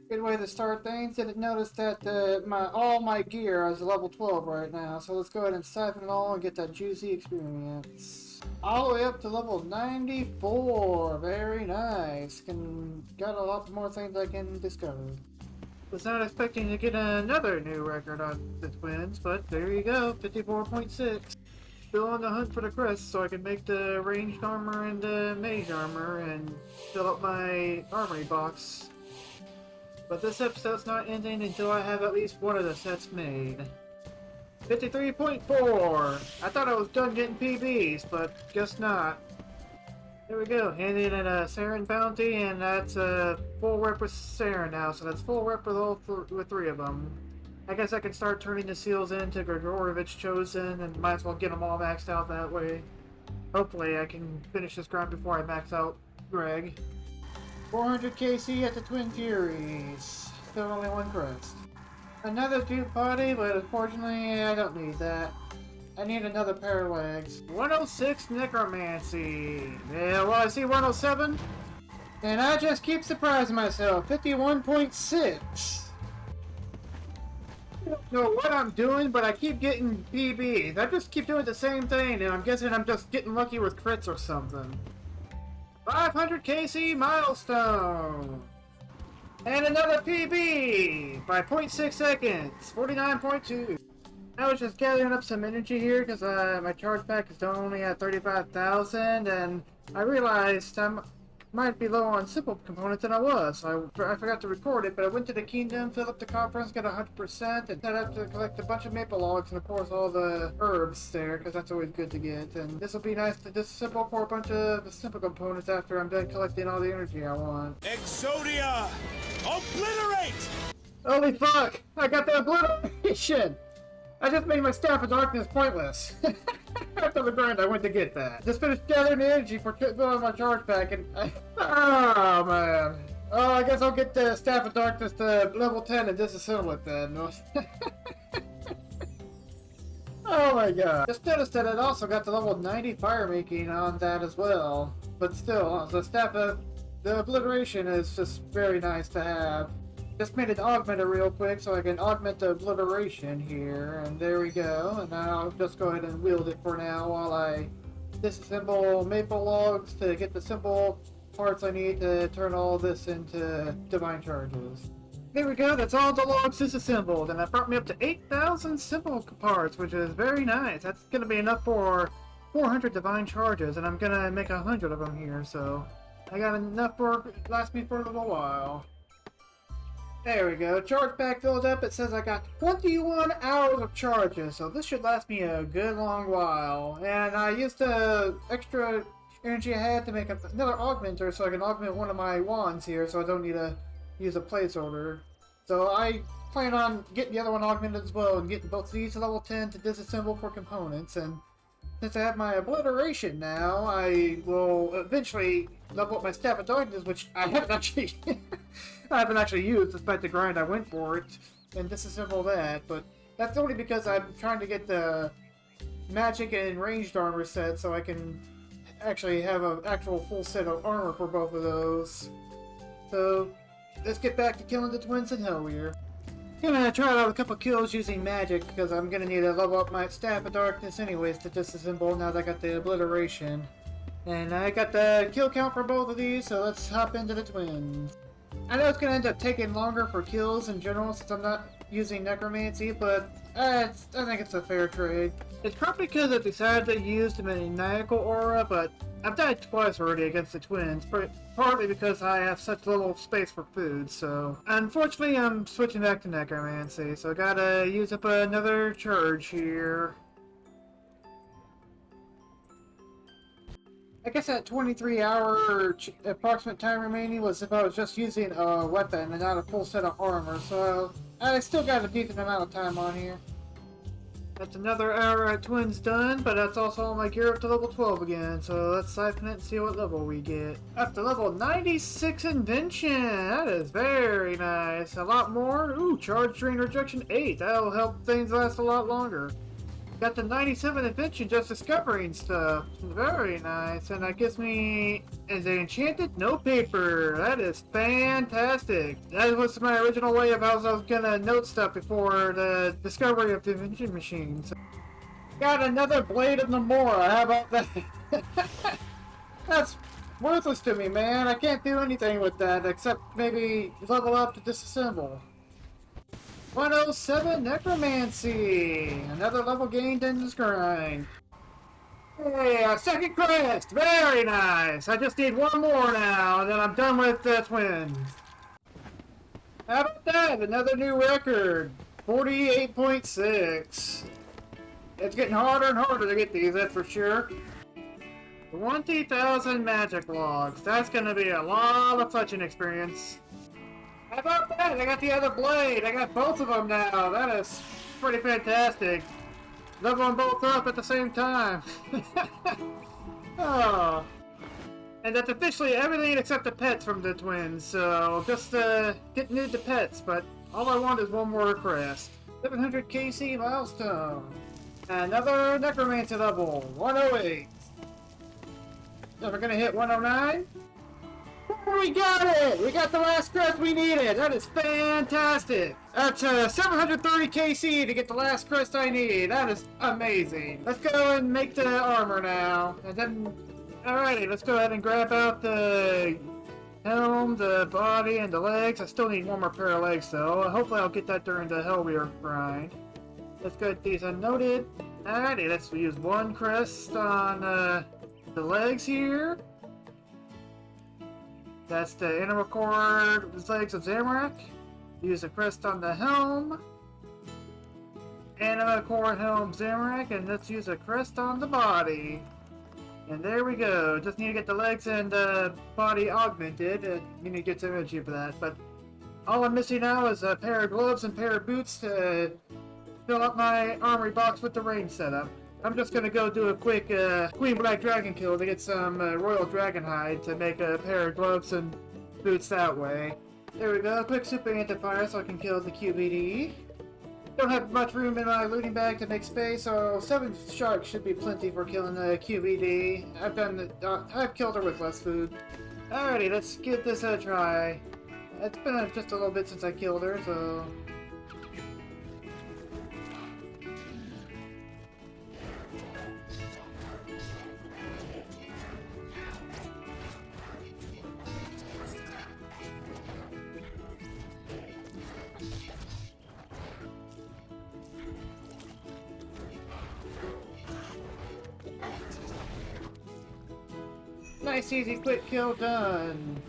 Good way to start things. Didn't notice that all my gear is level 12 right now, so let's go ahead and siphon it all and get that juicy experience. All the way up to level 94. Very nice. Got a lot more things I can discover. Was not expecting to get another new record on the twins, but there you go, 54.6. Still on the hunt for the crests so I can make the ranged armor and the mage armor and fill up my armory box. But this episode's not ending until I have at least one of the sets made. 53.4! I thought I was done getting PBs, but guess not. There we go, handing in a Saren bounty, and that's a full rep with Saren now, so that's full rep with 3 of them. I guess I can start turning the seals into Grigorievich Chosen, and might as well get them all maxed out that way. Hopefully I can finish this grind before I max out Greg. 400 KC at the Twin Furies. Still only one crest. Another dupe body, but unfortunately I don't need that. I need another pair of legs. 106 Necromancy. Yeah, well, I see 107. And I just keep surprising myself. 51.6. I don't know what I'm doing, but I keep getting PBs. I just keep doing the same thing, and I'm guessing I'm just getting lucky with crits or something. 500 KC milestone! And another PB! By 0.6 seconds! 49.2. I was just gathering up some energy here because my charge pack is only at 35,000, and I realized I might be low on simple components than I was. So I forgot to record it, but I went to the kingdom, filled up the conference, got 100%, and set up to collect a bunch of maple logs and of course all the herbs there, because that's always good to get. And this will be nice to disassemble for a bunch of simple components after I'm done collecting all the energy I want. Exodia! Obliterate! Holy fuck! I got the obliteration! I just made my Staff of Darkness pointless. After the grind, I went to get that. Just finished gathering energy for filling my charge pack, and oh man. Oh, I guess I'll get the Staff of Darkness to level 10 and disassemble it then. Oh my god. Just noticed that it also got the level 90 fire making on that as well. But still, the Staff of the Obliteration is just very nice to have. Just made an augmenter real quick so I can augment the obliteration here, and there we go. And now I'll just go ahead and wield it for now while I disassemble maple logs to get the simple parts I need to turn all this into divine charges. There we go, that's all the logs disassembled, and that brought me up to 8,000 simple parts, which is very nice. That's going to be enough for 400 divine charges, and I'm going to make 100 of them here, so I got enough for last me for a little while. There we go, charge pack filled up. It says I got 21 hours of charges, so this should last me a good long while. And I used the extra energy I had to make another augmenter so I can augment one of my wands here, so I don't need to use a placeholder. So I plan on getting the other one augmented as well and getting both these to level 10 to disassemble for components. And since I have my obliteration now, I will eventually level up my Staff of Darkness, which I haven't actually I haven't actually used despite the grind I went for it, and disassemble that. But that's only because I'm trying to get the magic and ranged armor set so I can actually have an actual full set of armor for both of those. So let's get back to killing the twins in Hellweir. Gonna try out a couple kills using magic because I'm gonna need to level up my Staff of Darkness anyways to disassemble now that I got the obliteration. And I got the kill count for both of these, so let's hop into the twins. I know it's gonna end up taking longer for kills in general since I'm not using necromancy, but I think it's a fair trade. It's probably because I decided to use the maniacal aura, but I've died twice already against the twins, partly because I have such little space for food, so unfortunately I'm switching back to necromancy, so I gotta use up another charge here. I guess that 23-hour approximate time remaining was if I was just using a weapon and not a full set of armor, so I still got a decent amount of time on here. That's another hour at Twins done, but that's also all my gear up to level 12 again, so let's siphon it and see what level we get. Up to level 96 Invention! That is very nice. A lot more. Ooh, Charge Drain Rejection 8. That'll help things last a lot longer. Got the 97 invention just discovering stuff. Very nice. And that gives me the enchanted note paper. That is fantastic. That was my original way of how I was gonna note stuff before the discovery of the invention machines. Got another blade of Namora. How about that? That's worthless to me, man. I can't do anything with that except maybe level up to disassemble. 107 Necromancy! Another level gained in this grind. Hey, a second crest! Very nice! I just need one more now, and then I'm done with the twins. How about that? Another new record. 48.6. It's getting harder and harder to get these, that's for sure. 20,000 magic logs. That's gonna be a lot of touching experience. How about that? I got the other blade. I got both of them now. That is pretty fantastic. Level them both up at the same time. Oh. And that's officially everything except the pets from the twins. So just getting into pets, but all I want is one more crest. 700 KC milestone. Another necromancy level. 108. So we're gonna hit 109. We got it! We got the last crest we needed! That is fantastic! That's 730 KC to get the last crest I need. That is amazing. Let's go and make the armor now. And then, alrighty, let's go ahead and grab out the helm, the body, and the legs. I still need one more pair of legs though. Hopefully I'll get that during the Herby grind. Let's get these unnoted. Alrighty, let's use one crest on the legs here. That's the inner core legs of Zamorak. Use a crest on the helm. Inner core helm Zamorak, and let's use a crest on the body. And there we go. Just need to get the legs and body augmented. You need to get some energy for that. But all I'm missing now is a pair of gloves and pair of boots to fill up my armory box with the range setup. I'm just gonna go do a quick Queen Black Dragon kill to get some Royal Dragon Hide to make a pair of gloves and boots that way. There we go, quick super anti-fire so I can kill the QBD. Don't have much room in my looting bag to make space, so 7 sharks should be plenty for killing the QBD. I've killed her with less food. Alrighty, let's give this a try. It's been just a little bit since I killed her, so... Nice, easy, quick kill done.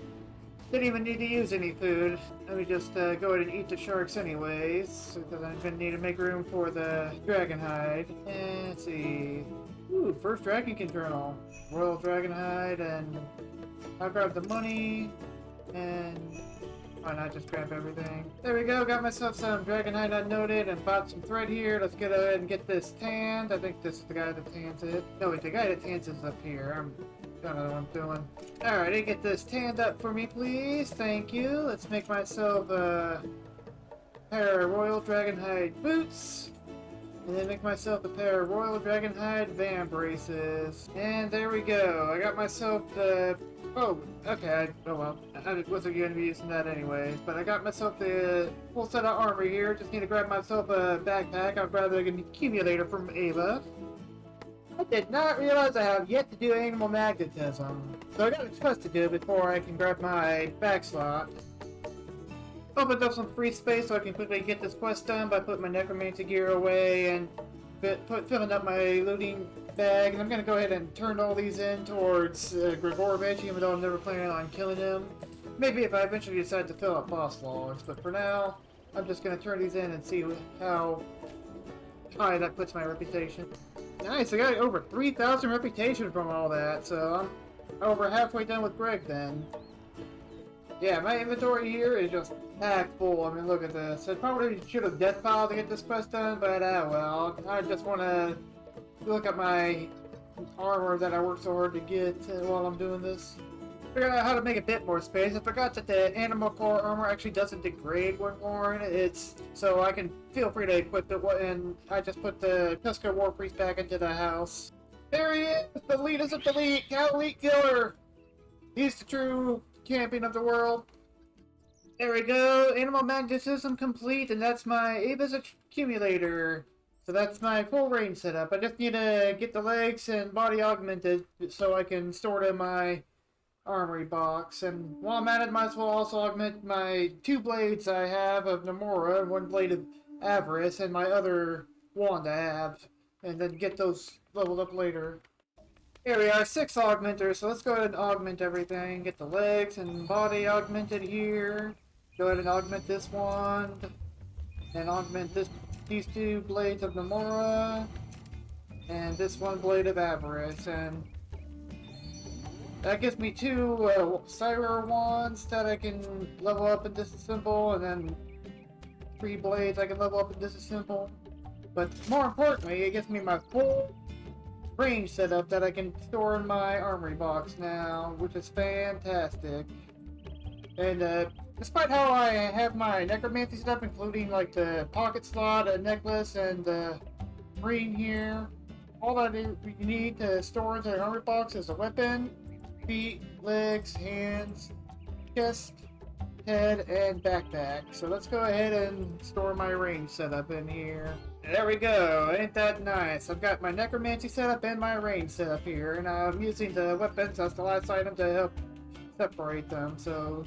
Didn't even need to use any food. Let me just go ahead and eat the sharks anyways, because I'm going to need to make room for the dragon hide. And let's see. Ooh, first dragonkin journal. Royal dragon hide, and I'll grab the money, and why not just grab everything? There we go, got myself some dragon hide unnoted and bought some thread here. Let's get ahead and get this tanned. I think this is the guy that tans it. No, wait, the guy that tans it is up here. I don't know what I'm doing. Alrighty, get this tanned up for me, please. Thank you. Let's make myself a pair of Royal Dragonhide boots. And then make myself a pair of Royal Dragonhide van braces. And there we go. I got myself the... Oh, okay. Oh well. I wasn't going to be using that anyways. But I got myself the full set of armor here. Just need to grab myself a backpack. I'll grab an accumulator from Ava. I did not realize I have yet to do animal magnetism, so I got a quest to do before I can grab my back slot. Opened up some free space so I can quickly get this quest done by putting my necromancy gear away and filling up my looting bag. And I'm going to go ahead and turn all these in towards Grigorovich, even though I'm never planning on killing him. Maybe if I eventually decide to fill up boss logs, but for now, I'm just going to turn these in and see how high that puts my reputation. Nice, I got over 3,000 reputation from all that, so I'm over halfway done with Greg then. Yeah, my inventory here is just packed full. I mean, look at this. I probably should have death piled to get this quest done, but well, I just want to look at my armor that I worked so hard to get while I'm doing this. figured out how to make a bit more space. I forgot that the animal core armor actually doesn't degrade when worn. It's so I can feel free to equip it, and I just put the Tusker War Priest back into the house. There he is, the elitist of the elite, elite killer. He's the true champion of the world. There we go, animal magnetism complete, and that's my Avis accumulator. So that's my full range setup. I just need to get the legs and body augmented so I can store it in my armory box. And while I'm at it, might as well also augment my 2 blades I have of Nomura and 1 blade of Avarice and my other wand I have. And then get those leveled up later. Here we are, 6 augmenters, so let's go ahead and augment everything. Get the legs and body augmented here. Go ahead and augment this one. And augment these 2 blades of Nomura. And this 1 blade of Avarice. And that gives me 2 Cyber wands that I can level up and disassemble. And then 3 blades I can level up and disassemble. But more importantly, it gives me my full range setup that I can store in my armory box now, which is fantastic. And despite how I have my necromancy stuff, including like the pocket slot, a necklace, and the ring here, all that you need to store into the armory box is a weapon, feet, legs, hands, chest, head, and backpack. So let's go ahead and store my range setup in here. There we go, ain't that nice? I've got my necromancy setup and my range setup here, and I'm using the weapons as the last item to help separate them. So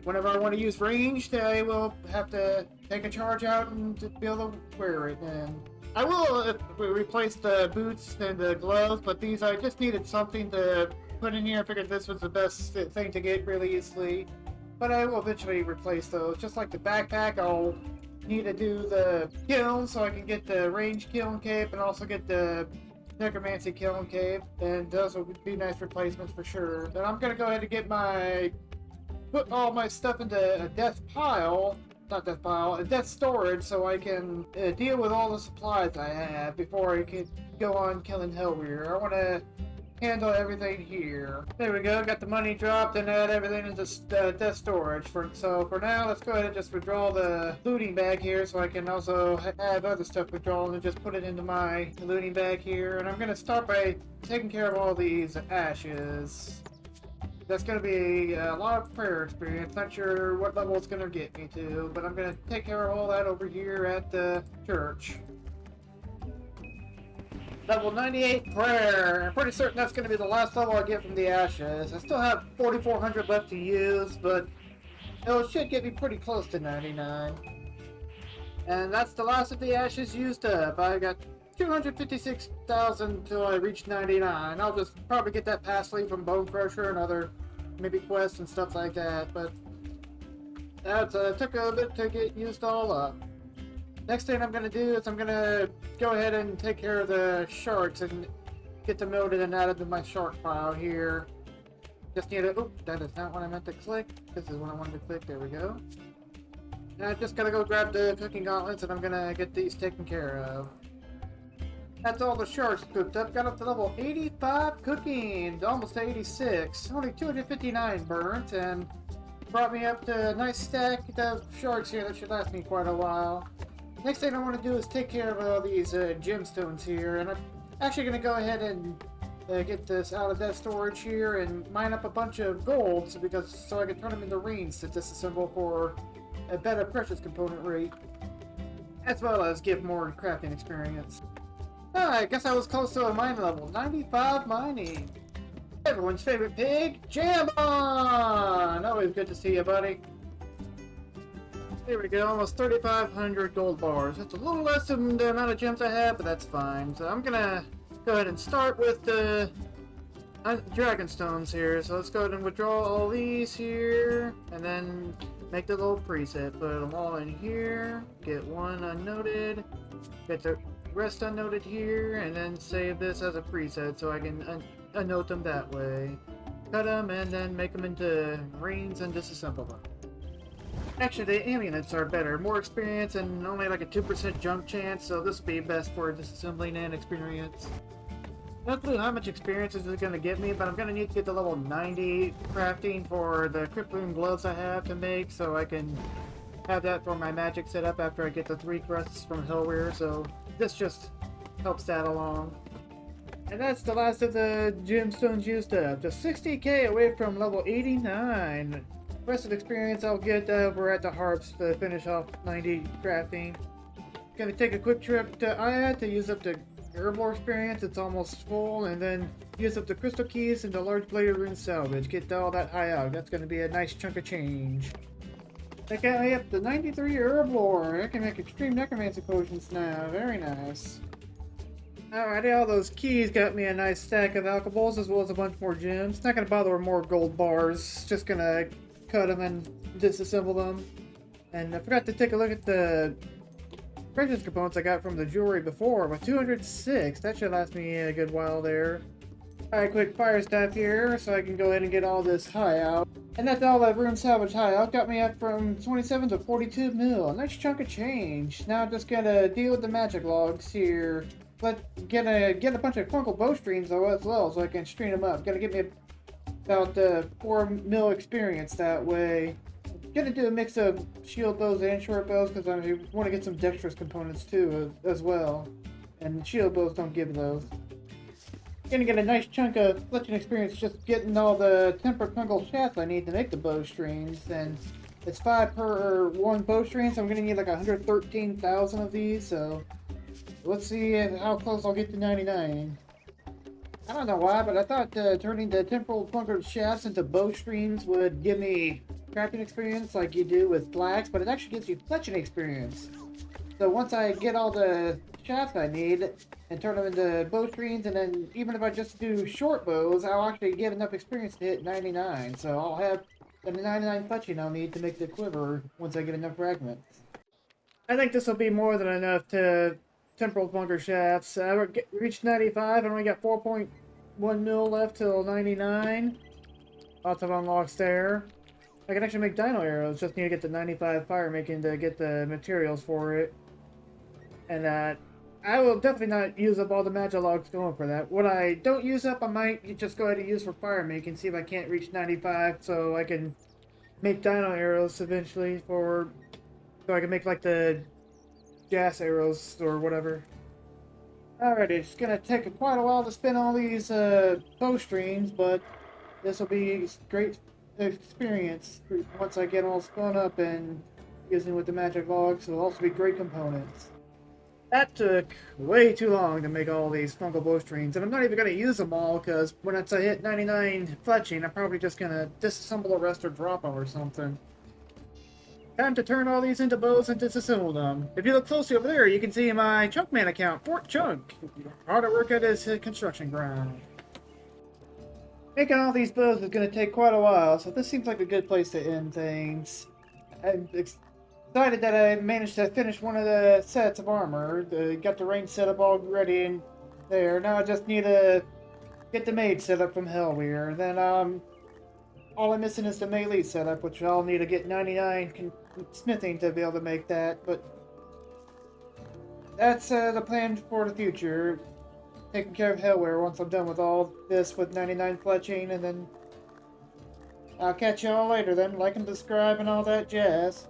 whenever I want to use ranged, I will have to take a charge out and to be able to wear it. And I will replace the boots and the gloves, but these I just needed something to put in here. I figured this was the best thing to get really easily. But I will eventually replace those. Just like the backpack, I'll need to do the kiln so I can get the range kiln cape and also get the necromancy kiln cape. And those would be nice replacements for sure. Then I'm gonna go ahead and put all my stuff into a death pile. Not death pile, a death storage, so I can deal with all the supplies I have before I can go on killing Hellweir. I want to handle everything here. There we go, got the money dropped and add everything into death storage. So for now, let's go ahead and just withdraw the looting bag here so I can also have other stuff withdrawn and just put it into my looting bag here. And I'm going to start by taking care of all these ashes. That's going to be a lot of prayer experience. Not sure what level it's going to get me to, but I'm going to take care of all that over here at the church. Level 98 prayer. I'm pretty certain that's going to be the last level I get from the ashes. I still have 4,400 left to use, but it should get me pretty close to 99. And that's the last of the ashes used up. I got 256,000 until I reach 99. I'll just probably get that pass leaf from Bone Crusher and other maybe quests and stuff like that, but that took a bit to get used all up. Next thing I'm going to do is I'm going to go ahead and take care of the sharks and get them noted and added to my shark file here. Just need to, oop, that is not what I meant to click. This is what I wanted to click, there we go. And I just got to go grab the cooking gauntlets and I'm going to get these taken care of. That's all the sharks cooked up. Got up to level 85 cooking, almost to 86. Only 259 burnt, and brought me up to a nice stack of sharks here that should last me quite a while. Next thing I want to do is take care of all these gemstones here, and I'm actually going to go ahead and get this out of that storage here and mine up a bunch of golds so I can turn them into rings to disassemble for a better precious component rate, as well as give more crafting experience. I guess I was close to a mine level. 95 mining. Everyone's favorite pig, Jambon! Always good to see you, buddy. There we go, almost 3,500 gold bars. That's a little less than the amount of gems I have, but that's fine. So I'm gonna go ahead and start with the dragon stones here. So let's go ahead and withdraw all these here, and then make the little preset. Put them all in here. Get one unnoted. Get the rest unnoted here, and then save this as a preset so I can unnote them that way. Cut them and then make them into rings and disassemble them. Actually, the amulets are better. More experience and only like a 2% jump chance, so this will be best for disassembling and experience. Not clue how much experience is it going to get me, but I'm going to need to get to level 90 crafting for the Crypt Room gloves I have to make, so I can have that for my magic setup after I get the 3 crests from Hellware, so this just helps that along. And that's the last of the gemstones used up. Just 60k away from level 89. The rest of the experience I'll get over at the harps to finish off 90 crafting. Gonna take a quick trip to Aya to use up the herbal experience, it's almost full, and then use up the crystal keys and the large bladed rune salvage. Get all that high out. That's gonna be a nice chunk of change. That got me up to 93 herb lore. I can make extreme necromancy potions now. Very nice. Alrighty, all those keys got me a nice stack of alcohols as well as a bunch more gems. Not gonna bother with more gold bars. Just gonna cut them and disassemble them. And I forgot to take a look at the precious components I got from the jewelry before, but 206, that should last me a good while there. Alright, quick fire staff here, so I can go ahead and get all this high out. And that's all that rune salvage high out, got me up from 27 to 42 mil. Nice chunk of change. Now I'm just gonna deal with the magic logs here. Get a bunch of Funkle bowstrings though as well, so I can string them up. Gotta get me about 4 mil experience that way. Gonna do a mix of shield bows and short bows because I want to get some dexterous components too as well. And shield bows don't give those. Gonna get a nice chunk of fletching experience just getting all the tempered fungal shafts I need to make the bowstrings. And it's 5 per 1 bowstring, so I'm gonna need like 113,000 of these. So let's see how close I'll get to 99. I don't know why, but I thought turning the temporal fungal shafts into bowstrings would give me crafting experience like you do with flax, but it actually gives you fletching experience. So once I get all the shafts I need and turn them into bowstrings, and then even if I just do short bows, I'll actually get enough experience to hit 99. So I'll have the 99 fletching I'll need to make the quiver once I get enough fragments. I think this will be more than enough to temporal bunker shafts. I reached 95 and we got 4.1 mil left till 99. Lots of unlocks there. I can actually make dino arrows, just need to get the 95 fire making to get the materials for it. And I will definitely not use up all the magic logs going for that. What I don't use up, I might just go ahead and use for fire making, see if I can't reach 95 so I can make dino arrows eventually so I can make like the gas arrows or whatever. Alrighty, it's gonna take quite a while to spin all these bowstrings, but this will be great experience once I get all spun up and using with the magic logs. It'll also be great components. That took way too long to make all these fungal bowstrings, and I'm not even going to use them all because once I hit 99 fletching, I'm probably just going to disassemble the rest or drop them or something. Time to turn all these into bows and disassemble them. If you look closely over there, you can see my Chunkman account, Fort Chunk. Hard at work at his construction ground. Making all these bows is going to take quite a while, so this seems like a good place to end things. I'm excited that I managed to finish one of the sets of armor. Got the range set up all ready in there. Now I just need to get the maid set up from Hellware. Then all I'm missing is the melee setup, which I'll need to get 99 smithing to be able to make that. But that's the plan for the future. Taking care of Hellware once I'm done with all this with 99 fletching, and then I'll catch y'all later then. Like and subscribe and all that jazz.